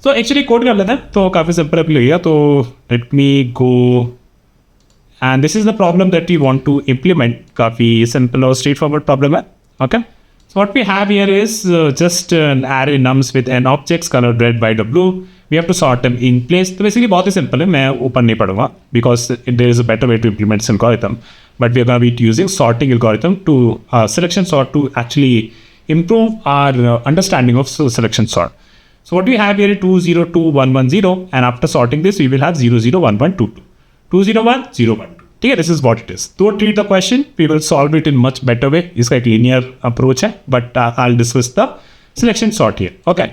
So actually code कर लेते हैं तो काफ़ी सिंपल अभी लगेगा. तो let me go and this is the problem that we want to implement. काफ़ी सिंपल और स्ट्रेट फॉरवर्ड प्रॉब्लम है. Okay, so what we have here is just an array nums with n objects colored red by the blue. We have to sort them in place. तो basically बहुत ही simple है, मैं ऊपर नहीं पढ़ूंगा because there is a better way to implement this algorithm. But we are going to be using sorting algorithm to selection sort to actually improve our understanding of selection sort. So what we have here is 2 0 2 1 1 0 and after sorting this we will have 0 0 1 1 2 2 2 0 1 0 1 2. ठीक है, this is what it is. तो treat the question, we will solve it in much better way. इसका एक linear approach है but I will discuss the selection sort here. Okay,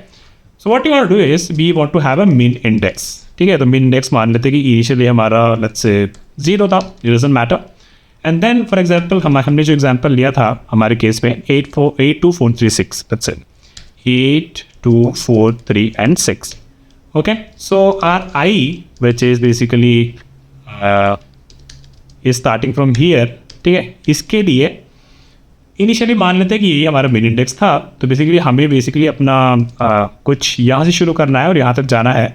so what you want to do is we want to have a min index. ठीक है, तो मिन index मान लेते हैं कि इनिशियली हमारा लेट्स से 0 था, it doesn't matter. And then for example हमने जो एग्जांपल लिया था हमारे केस में 8 2 4 3 6, let's say 8 2 4 3 and 6. Okay, so are I which is basically is starting from here. ठीक है, इसके लिए इनिशियली मान लेते हैं कि ये हमारा मिन इंडेक्स था. तो बेसिकली हमें बेसिकली अपना कुछ यहाँ से शुरू करना है और यहाँ तक जाना है.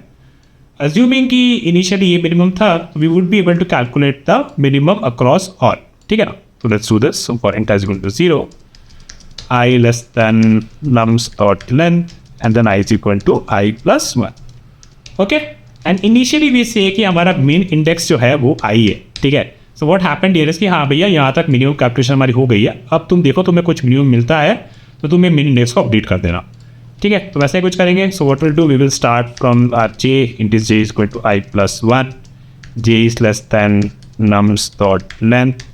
अज्यूमिंग कि इनिशियली ये मिनिमम था, we would be able to calculate the minimum across all. ठीक है ना, तो let's do this. So for int is equal to 0, I less than nums dot length and then I is equal to I plus 1. Okay, and initially we say कि हमारा मिन index जो है वो आई है. ठीक है, so what happened here is कि हाँ भैया यहाँ तक मिनिमम कैलकुलेशन हमारी हो गई है. अब तुम देखो तुम्हें कुछ मिनिमम मिलता है तो तुम्हें मिन इंडेक्स को अपडेट कर देना. ठीक है, तो वैसे ही कुछ करेंगे. So what will do, we will start from our J int is J is equal to I plus 1, J is less than nums dot length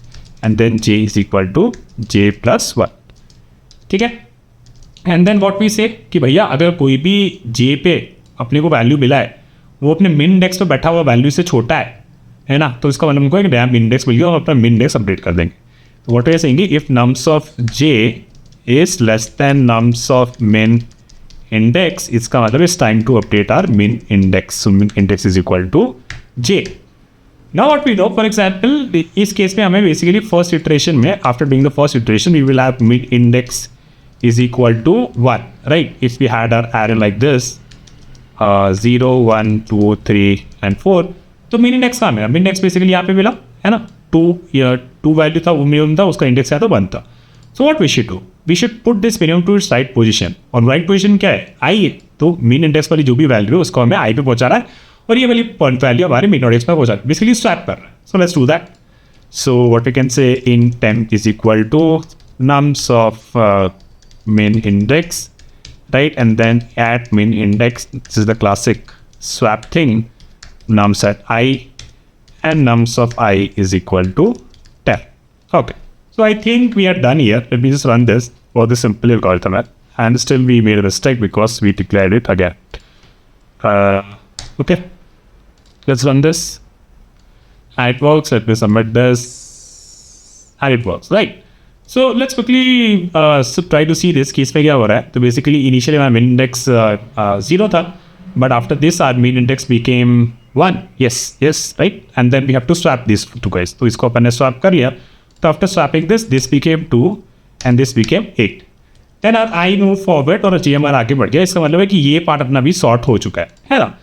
and then J is equal to J plus 1. ठीक है, and then what we say कि भैया अगर कोई भी जे पे अपने को वैल्यू मिला है वो अपने मिन इंडेक्स पे बैठा हुआ वैल्यू से छोटा है ना, तो इसका मतलब हमको एक नया मिन इंडेक्स मिल गया और अपना मिन इंडेक्स अपडेट कर देंगे. तो what we are saying, if nums of J is less than nums of min index, इसका मतलब it's time to update our min index. So min index is equal to J. Now what we know, for example इस केस में हमें basically first iteration में after doing the first iteration we will have min index is equal to 1, right. If we had our array like this 0 1 2 3 and 4, तो मिन index कहाँ मिला? मिन इंडेक्स बेसिकली यहाँ पे मिला है ना. 2 वैल्यू था, वो मिनिमम था, उसका इंडेक्स आया तो 1 था. So what we should do, we should put this minimum to its right position. और राइट पोजीशन क्या है? आई है. तो मिन इंडेक्स वाली जो भी वैल्यू है उसको हमें आई पे पहुँचाना है और ये वाली पॉइंट वैल्यू हमारे मिन इंडेक्स पे पहुँचा बेसिकली स्वैप कर रहा है. So let's do that. So what we can say in temp is equal to nums of min index, right, and then at min index, this is the classic swap thing, nums at I and nums of I is equal to 10. Okay, so I think we are done here. Let me just run this for the simple algorithm, and still we made a mistake because we declared it again. Okay, let's run this and it works. Let me submit this and it works, right. So let's quickly try to see this case में क्या हो रहा है. तो basically initially हमारा मिन index 0 था, but after this our min index became 1. Yes right, and then we have to swap this two guys. तो इसको अपन ने स्वैप कर लिया. तो after swapping this became 2 and this became 8. Then our I move forward और जी हमारा आगे बढ़ गया. इसका मतलब है कि ये पार्ट अपना भी सॉर्ट हो चुका है ना.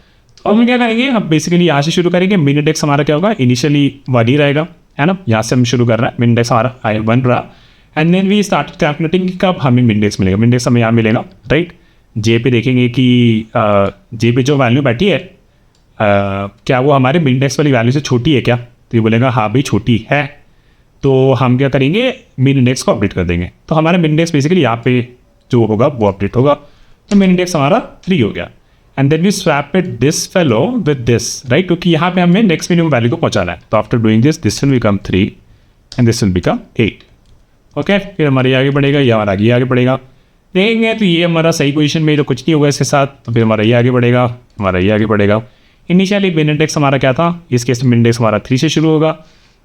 और हम क्या करेंगे, हम बेसिकली यहाँ से शुरू करेंगे. मिन इंडेक्स हमारा क्या होगा, इनिशियली 1 ही रहेगा है ना. यहाँ से हम शुरू कर रहे हैं, मिन इंडेक्स हमारा आई 1 रहा. And then we start calculating कब हमें मिन इंडेक्स मिलेगा. मिन इंडेक्स हमें यहाँ मिलेगा, राइट. जे पे देखेंगे कि जे पे जो वैल्यू बैठी है क्या वो हमारे मिन इंडेक्स वाली वैल्यू से छोटी है क्या. तो ये बोलेगा हाँ भाई छोटी है. तो हम क्या करेंगे, मिन इंडेक्स को अपडेट कर देंगे. तो हमारा मिन इंडेक्स बेसिकली यहाँ पे जो होगा वो अपडेट होगा. तो मिन इंडेक्स हमारा 3 हो गया. And then we swap it this fellow with this, right, क्योंकि यहाँ पे हमें नेक्स्ट मिनिमम वैल्यू को पहुँचाना है. तो after doing this will become 3 and this will become 8. Okay, फिर हमारे आगे बढ़ेगा, ये हमारा आगे बढ़ेगा. देखेंगे तो ये हमारा सही पोजीशन में तो कुछ नहीं होगा इसके साथ. तो फिर हमारा ये आगे बढ़ेगा, हमारा ये आगे बढ़ेगा. इनिशियली मिन इंडेक्स हमारा क्या था, इस केस में मिन इंडेक्स हमारा 3 से शुरू होगा.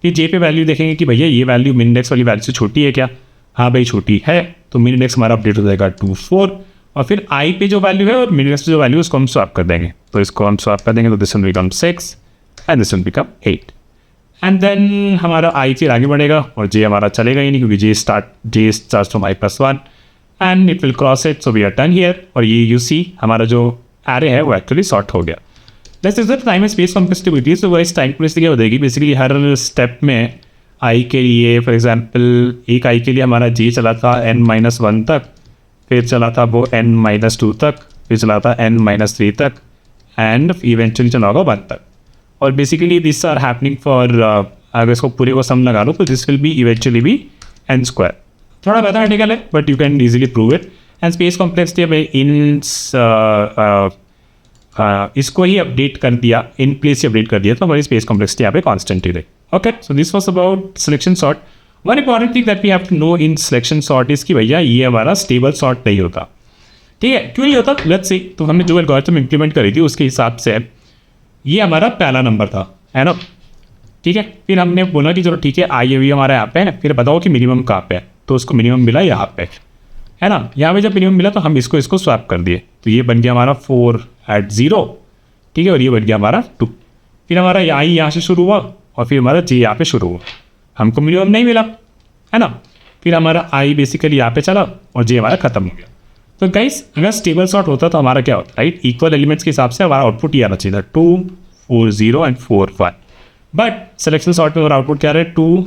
ये जे पे वैल्यू देखेंगे कि भैया ये वैल्यू मिन इंडेक्स वाली वैल्यू से छोटी है क्या. हाँ भाई छोटी है. तो मिन इंडेक्स हमारा अपडेट हो जाएगा 2 4. और फिर आई पे जो वैल्यू है और मिन इंडेक्स पे जो वैल्यू है उसको हम स्वैप कर देंगे. तो इसको हम स्वैप कर देंगे तो this will become 6 and this will become 8. And then हमारा आई फिर आगे बढ़ेगा और जे हमारा चलेगा ही नहीं क्योंकि J start from I plus 1 and it will cross it. So we are done here. और ये यू सी हमारा जो एरे है वो एक्चुअली सॉर्ट हो गया। Let's is the time space complexity. तो इस टाइम कॉम्प्लेक्सिटी क्या हो जाएगी, बेसिकली हर स्टेप में आई के लिए, फॉर एग्जांपल एक आई के लिए हमारा जे चला था n-1 तक, फिर चला था वो n-2 तक, फिर चला था n-3 तक, एंड इवेंचुअली चला होगा 1 तक। और basically this are happening for, अगर इसको पूरे को सम लगा लो तो this will be eventually be n²। थोड़ा मैथमेटिकल है but you can easily prove it. And space complexity हमें इन इसको ही अपडेट कर दिया, इन प्लेस ही अपडेट कर दिया, तो हमारी स्पेस कॉम्प्लेक्सिटी यहाँ पे कॉन्स्टेंट ही रही। Okay, so this was about selection sort. One important thing that we have to know in selection sort is कि भैया ये हमारा स्टेबल सॉर्ट नहीं होता। ठीक है, क्यों नहीं होता, लेट्स सी। तो हमने जो एल्गोरिथम इंप्लीमेंट करी थी उसके हिसाब से ये हमारा पहला नंबर था, है ना। ठीक है, फिर हमने बोला कि चलो ठीक है आई अभी हमारा यहाँ पे है, फिर बताओ कि मिनिमम कहाँ पे है, तो उसको मिनिमम मिला यहाँ पे, है ना। यहाँ पे जब मिनिमम मिला तो हम इसको स्वैप कर दिए, तो ये बन गया हमारा 4 at 0, ठीक है, और ये बन गया हमारा 2। फिर हमारा आई यहाँ से शुरू हुआ और फिर हमारा जे यहाँ पे शुरू हुआ, हमको मिनिमम नहीं मिला, है ना। फिर हमारा आई बेसिकली यहाँ पे चला और जे हमारा खत्म हो गया। तो गाइस अगर स्टेबल सॉर्ट होता तो हमारा क्या होता, राइट, इक्वल एलिमेंट्स के हिसाब से हमारा आउटपुट ये आना चाहिए था 2 4 0 एंड 4 1। बट सिलेक्शन सॉर्ट में हमारा आउटपुट क्या रहा है 2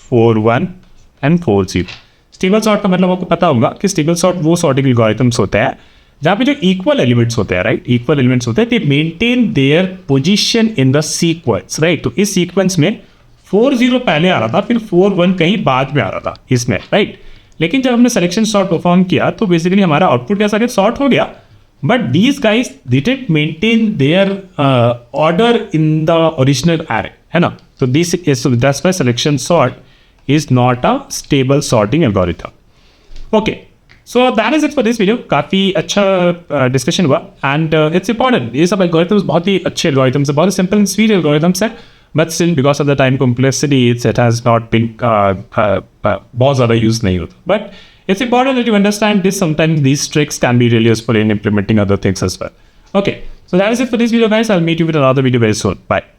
4 1 एंड 4 0। स्टेबल सॉर्ट का मतलब आपको पता होगा कि स्टेबल सॉर्ट वो सॉर्टिंग एल्गोरिथम्स होता है जहाँ पे जो इक्वल एलिमेंट्स होते हैं, राइट, इक्वल एलिमेंट्स होते हैं, दे maintain their position in the sequence, right. तो इस सीक्वेंस में 4 0 पहले आ रहा था, फिर 4 1 कहीं बाद में आ रहा था इसमें, राइट। लेकिन जब हमने सिलेक्शन सॉर्ट परफॉर्म किया तो बेसिकली हमारा आउटपुट कैसा गया, सॉर्ट हो गया, but these guys didn't maintain their order in the original array, है ना। तो this is, that's why selection sort is not a stable sorting algorithm. Okay, so that is it for this video. काफ़ी अच्छा discussion हुआ and it's important. ये सब algorithms बहुत ही अच्छे एल्गोरिथम्स है, बहुत सिंपल एंड स्वीट एल्गोरिथम्स है, but still because of the time complexity it has not been बहुत ज़्यादा यूज नहीं होता। But it's important that you understand this, sometimes these tricks can be really useful in implementing other things as well. Okay, so that is it for this video guys. I'll meet you with another video very soon. Bye.